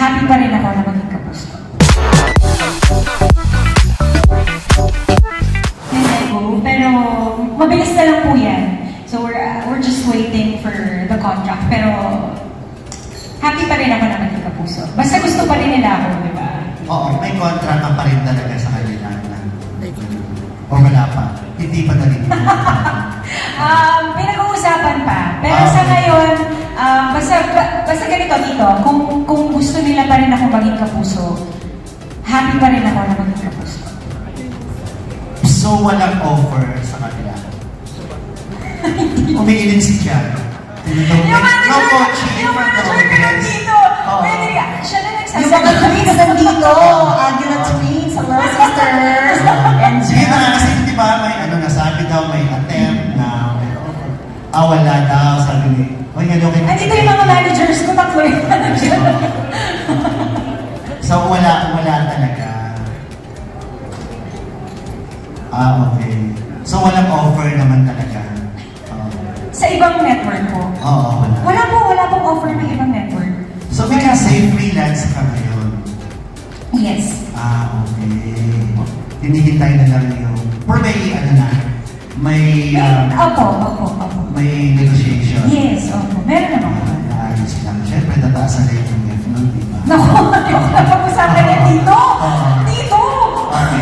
happy pa rin ako na maging kapuso. Pero mabilis na lang po yan. So we're just waiting for the contract. Pero happy pa rin ako na maging kapuso. Basta gusto pa rin nila ako, di ba? Oo, may contract pa rin talaga sa kanila. O wala pa? Hindi pa narinig. Pinag-uusapan pa. Pero sa ngayon, basta ganito dito, kung gusto nila pa rin ako maging kapuso, happy pa rin ako na maging kapuso. So, walang offer sa kanila. Umiilin si Jan. Yung manager ka lang dito! Pwede ka, siya na nagsasabi. Yung mga twins nandito, Aguila twins, hello sisters! Sige na nga, kasi di ba may nasabi daw, may attempt na wala daw, sabi ni, oy, hello kayo. Andito yung mga managers ko, tatlo yung manager. So, wala talaga. Okay. So, walang offer naman talaga. Sa ibang network po. Oo, wala. Wala pong offer ng ibang network. So, may kasi freelance ka ngayon. Yes. Okay. Hinihintay na lang yung, or may, Opo. may negotiation. Yes, opo. Meron naman po. Ayos lang. Siyempre, tataas na rin yung gift nun, di ba? Naku, napag-usapan niya dito! Oo. Dito! Okay.